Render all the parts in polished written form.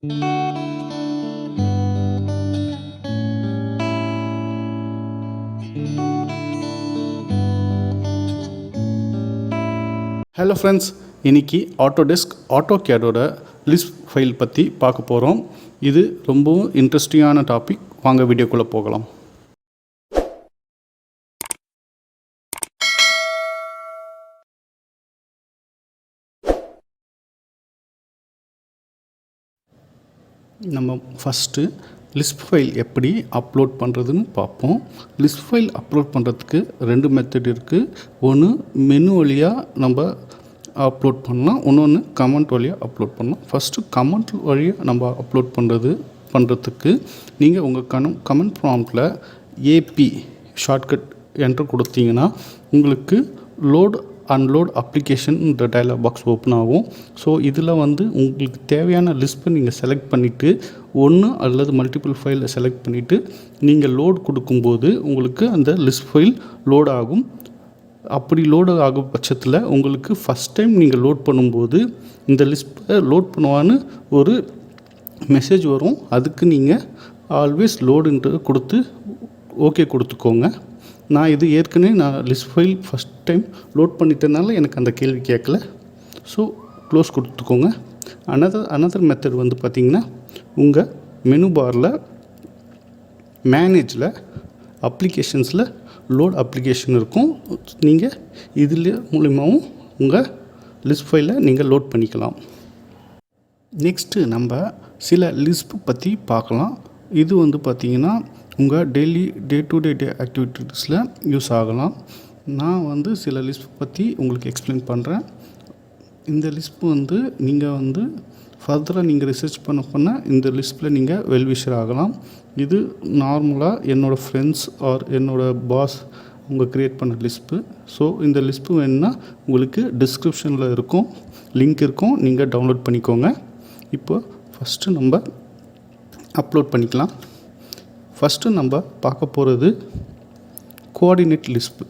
Hello friends, இன்றைக்கி Autodesk ஆட்டோகேடோட lisp file பற்றி பார்க்க போகிறோம். இது ரொம்பவும் இன்ட்ரெஸ்டிங்கான டாபிக். வாங்க வீடியோக்குள்ளே போகலாம். நம்ம ஃபஸ்ட்டு லிஸ்ப் ஃபைல் எப்படி அப்லோட் பண்ணுறதுன்னு பார்ப்போம். லிஸ்ப் ஃபைல் அப்லோட் பண்ணுறதுக்கு 2 மெத்தட் இருக்குது. ஒன்று மெனு வழியாக நம்ம அப்லோட் பண்ணலாம், இன்னொன்று கமெண்ட் வழியாக அப்லோட் பண்ணலாம். ஃபஸ்ட்டு கமெண்ட் வழியாக நம்ம அப்லோட் பண்ணுறதுக்கு நீங்கள் உங்கள் கமெண்ட் ப்ராம்ப்டில் ஏபி ஷார்ட்கட் என்ட்ரு கொடுத்தீங்கன்னா உங்களுக்கு லோட் அன்லோட் அப்ளிகேஷன்ன்ற டயலாக் பாக்ஸ் ஓப்பன் ஆகும். ஸோ இதில் உங்களுக்கு தேவையான லிஸ்ட்டை நீங்கள் செலக்ட் பண்ணிவிட்டு ஒன்று அல்லது மல்டிபிள் ஃபைலை செலக்ட் பண்ணிவிட்டு நீங்கள் லோட் கொடுக்கும்போது உங்களுக்கு அந்த லிஸ்ட் ஃபைல் லோட் ஆகும். அப்படி லோடு ஆகும் பட்சத்தில் உங்களுக்கு ஃபஸ்ட் டைம் நீங்கள் லோட் பண்ணும்போது இந்த லிஸ்ட்டை லோட் பண்ணுவான்னு ஒரு மெசேஜ் வரும். அதுக்கு நீங்கள் ஆல்வேஸ் லோடுன்றது கொடுத்து ஓகே கொடுத்துக்கோங்க. நான் இது ஏற்கனவே list file first time load பண்ணிட்டனால எனக்கு அந்த கேள்வி கேட்கல. ஸோ க்ளோஸ் கொடுத்துக்கோங்க. அனதர் மெத்தட் பார்த்திங்கன்னா உங்கள் மெனு பாரில் மேனேஜில் அப்ளிகேஷன்ஸில் லோட் அப்ளிகேஷன் இருக்கும். நீங்கள் இதில் மூலிமாவும் உங்கள் லிஸ்ட் ஃபைலை நீங்கள் லோட் பண்ணிக்கலாம். நெக்ஸ்ட்டு நம்ம சில லிஸ்ப் பற்றி பார்க்கலாம். இது பார்த்திங்கன்னா உங்கள் டே டு டே ஆக்டிவிட்டீஸில் யூஸ் ஆகலாம். நான் சில லிஸ்ப் பற்றி உங்களுக்கு எக்ஸ்பிளைன் பண்ணுறேன். இந்த லிஸ்ப் நீங்கள் ஃபர்தராக நீங்கள் ரிசர்ச் பண்ண இந்த லிஸ்ட்டில் நீங்கள் வெல்விஷர் ஆகலாம். இது நார்மலாக என்னோடய ஃப்ரெண்ட்ஸ் ஆர் என்னோடய பாஸ் அவங்க க்ரியேட் பண்ண லிஸ்ப்பு. ஸோ இந்த லிஸ்ப்பு வேணுன்னா உங்களுக்கு டிஸ்கிரிப்ஷனில் இருக்கும், லிங்க் இருக்கும், நீங்கள் டவுன்லோட் பண்ணிக்கோங்க. இப்போ ஃபஸ்ட்டு நம்ம அப்லோட் பண்ணிக்கலாம். ஃபஸ்ட்டு நம்ம பார்க்க போகிறது கோஆர்டினேட் லிஸ்ப்பு.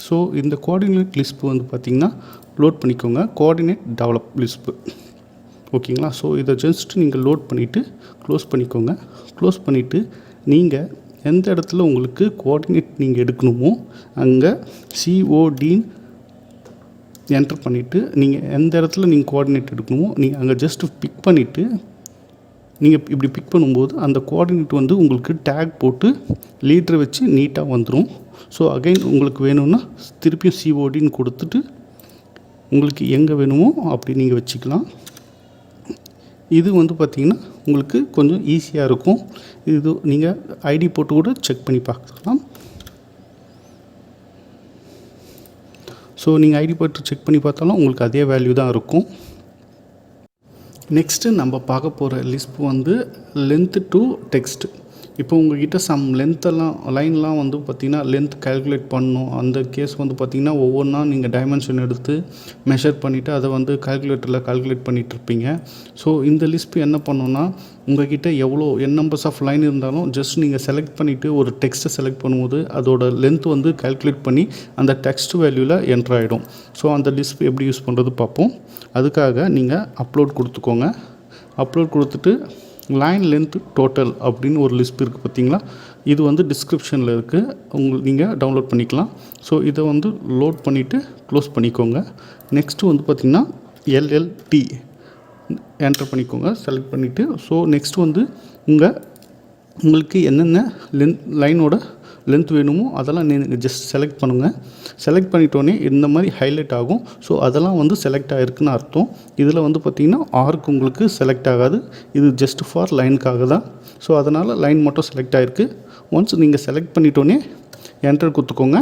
ஸோ இந்த கோஆர்டினேட் லிஸ்ப்பு பார்த்திங்கன்னா லோட் பண்ணிக்கோங்க. கோஆர்டினேட் டெவலப் லிஸ்ப்பு, ஓகேங்களா? ஸோ இதை ஜஸ்ட் நீங்கள் லோட் பண்ணிவிட்டு க்ளோஸ் பண்ணிக்கோங்க. க்ளோஸ் பண்ணிவிட்டு நீங்கள் எந்த இடத்துல உங்களுக்கு கோஆர்டினேட் நீங்கள் எடுக்கணுமோ அங்கே CODன்னு என்டர் பண்ணிவிட்டு நீங்கள் எந்த இடத்துல நீங்கள் கோஆர்டினேட் எடுக்கணுமோ நீங்கள் அங்கே ஜஸ்ட்டு பிக் பண்ணிவிட்டு நீங்கள் இப்படி பிக் பண்ணும்போது அந்த கோஆர்டினேட் உங்களுக்கு டேக் போட்டு லீடரை வச்சு நீட்டாக வந்துடும். ஸோ அகைன் உங்களுக்கு வேணும்னா திருப்பியும் CODன்னு கொடுத்துட்டு உங்களுக்கு எங்கே வேணுமோ அப்படி நீங்கள் வச்சுக்கலாம். இது பார்த்திங்கன்னா உங்களுக்கு கொஞ்சம் ஈஸியாக இருக்கும். இது நீங்கள் ஐடி போட்டு கூட செக் பண்ணி பார்க்கலாம். ஸோ நீங்கள் ஐடி போட்டு செக் பண்ணி பார்த்தாலும் உங்களுக்கு அதே வேல்யூ தான் இருக்கும். நெக்ஸ்ட்டு நம்ம பார்க்க போகிற லிஸ்ப் லென்த்து டு டெக்ஸ்ட். இப்போ உங்கள்கிட்ட சம் லென்த்தெல்லாம் லைன்லாம் பார்த்திங்கன்னா லென்த் கால்குலேட் பண்ணணும். அந்த கேஸ் பார்த்திங்கன்னா ஒவ்வொன்றா நீங்கள் டைமென்ஷன் எடுத்து மெஷர் பண்ணிவிட்டு அதை கால்குலேட்டரில் கால்குலேட் பண்ணிகிட்ருப்பீங்க. ஸோ இந்த லிஸ்ப் என்ன பண்ணோன்னா உங்கள்கிட்ட என் நம்பர்ஸ் ஆஃப் லைன் இருந்தாலும் ஜஸ்ட் நீங்கள் செலக்ட் பண்ணிவிட்டு ஒரு டெக்ஸ்ட்டை செலக்ட் பண்ணும்போது அதோட லென்த் கால்குலேட் பண்ணி அந்த டெக்ஸ்ட் வேல்யூவில் என்ட்ரு ஆகிடும். ஸோ அந்த லிஸ்ப் எப்படி யூஸ் பண்ணுறது பார்ப்போம். அதுக்காக நீங்கள் அப்லோட் கொடுத்துக்கோங்க. அப்லோட் கொடுத்துட்டு லைன் லென்த் டோட்டல் அப்படின்னு ஒரு லிஸ்ட் இருக்குது பார்த்திங்களா? இது டிஸ்கிரிப்ஷனில் இருக்குது, நீங்கள் டவுன்லோட் பண்ணிக்கலாம். ஸோ இதை லோட் பண்ணிவிட்டு க்ளோஸ் பண்ணிக்கோங்க. நெக்ஸ்ட்டு பார்த்திங்கன்னா LLT என்டர் பண்ணிக்கோங்க, செலக்ட் பண்ணிவிட்டு. ஸோ நெக்ஸ்ட் உங்களுக்கு என்னென்ன லைனோட லென்த் வேணுமோ அதெல்லாம் நீங்கள் ஜஸ்ட் செலக்ட் பண்ணுங்கள். செலக்ட் பண்ணிட்டோன்னே இந்த மாதிரி ஹைலைட் ஆகும். ஸோ அதெல்லாம் செலக்ட் ஆகிருக்குன்னு அர்த்தம். இதில் பார்த்திங்கன்னா ஆர்க் உங்களுக்கு செலக்ட் ஆகாது, இது ஜஸ்ட் ஃபார் லைனுக்காக தான். ஸோ அதனால் லைன் மட்டும் செலக்ட் ஆகிருக்கு. ஒன்ஸ் நீங்கள் செலக்ட் பண்ணிட்டோன்னே என்டர் கொடுத்துக்கோங்க.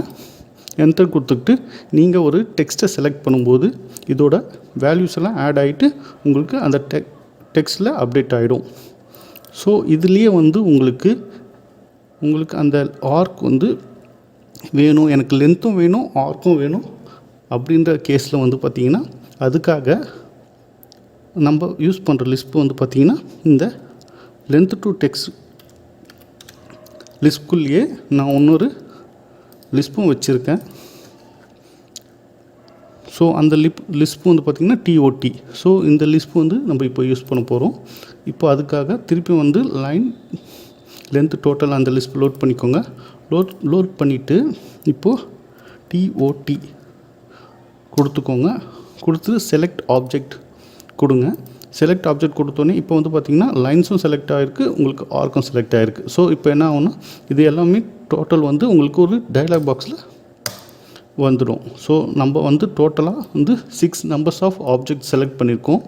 என்டர் கொடுத்துக்கிட்டு நீங்கள் ஒரு டெக்ஸ்ட்டை செலக்ட் பண்ணும்போது இதோட வேல்யூஸ் எல்லாம் ஆட் ஆகிட்டு உங்களுக்கு அந்த டெக்ஸ்ட்டில் அப்டேட் ஆகிடும். ஸோ இதுலேயே உங்களுக்கு அந்த ஆர்க் வேணும், எனக்கு லென்த்தும் வேணும் ஆர்க்கும் வேணும் அப்படின்ற கேஸில் பார்த்திங்கன்னா அதுக்காக நம்ம யூஸ் பண்ணுற லிஸ்ப் பார்த்திங்கன்னா இந்த லென்த் டு டெக்ஸ்ட் லிஸ்ப்குள்ளேயே நான் இன்னொரு லிஸ்ப்பும் வச்சுருக்கேன். ஸோ அந்த லிஸ்ப் வந்து பார்த்திங்கன்னா டிஓடி. ஸோ இந்த லிஸ்ப் வந்து நம்ம இப்போ யூஸ் பண்ண போகிறோம். இப்போ அதுக்காக திருப்பி வந்து லைன் லென்த் டோட்டல் அந்த லிஸ்ப் லோட் பண்ணிக்கோங்க. லோட் பண்ணிவிட்டு இப்போது டிஓடி கொடுத்துக்கோங்க. கொடுத்து செலக்ட் ஆப்ஜெக்ட் கொடுங்க. செலக்ட் ஆப்ஜெக்ட் கொடுத்தோன்னே இப்போ வந்து பார்த்திங்கன்னா லைன்ஸும் செலக்ட் ஆகிருக்கு, உங்களுக்கு ஆர்க்கும் செலக்ட் ஆகிருக்கு. ஸோ இப்போ என்ன ஆகும்னா இது எல்லாமே டோட்டல் வந்து உங்களுக்கு ஒரு டயலாக் பாக்ஸில் வந்துடும். ஸோ நம்ம வந்து டோட்டலாக வந்து 6 நம்பர்ஸ் ஆஃப் ஆப்ஜெக்ட் செலக்ட் பண்ணியிருக்கோம்.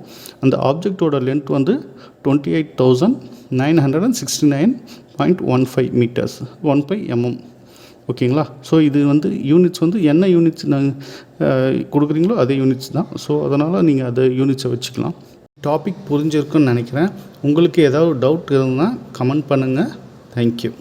அந்த ஆப்ஜெக்டோட லென்த் வந்து 28,969.15 மீட்டர்ஸ், 15 mm. ஓகேங்களா? ஸோ இது வந்து யூனிட்ஸ் வந்து என்ன யூனிட்ஸ் கொடுக்குறீங்களோ அதே யூனிட்ஸ் தான். ஸோ அதனால் நீங்கள் அதை யூனிட்ஸை வச்சுக்கலாம். டாபிக் புரிஞ்சிருக்குன்னு நினைக்கிறேன். உங்களுக்கு ஏதாவது டவுட் இருந்தால் கமெண்ட் பண்ணுங்கள். தேங்க்யூ.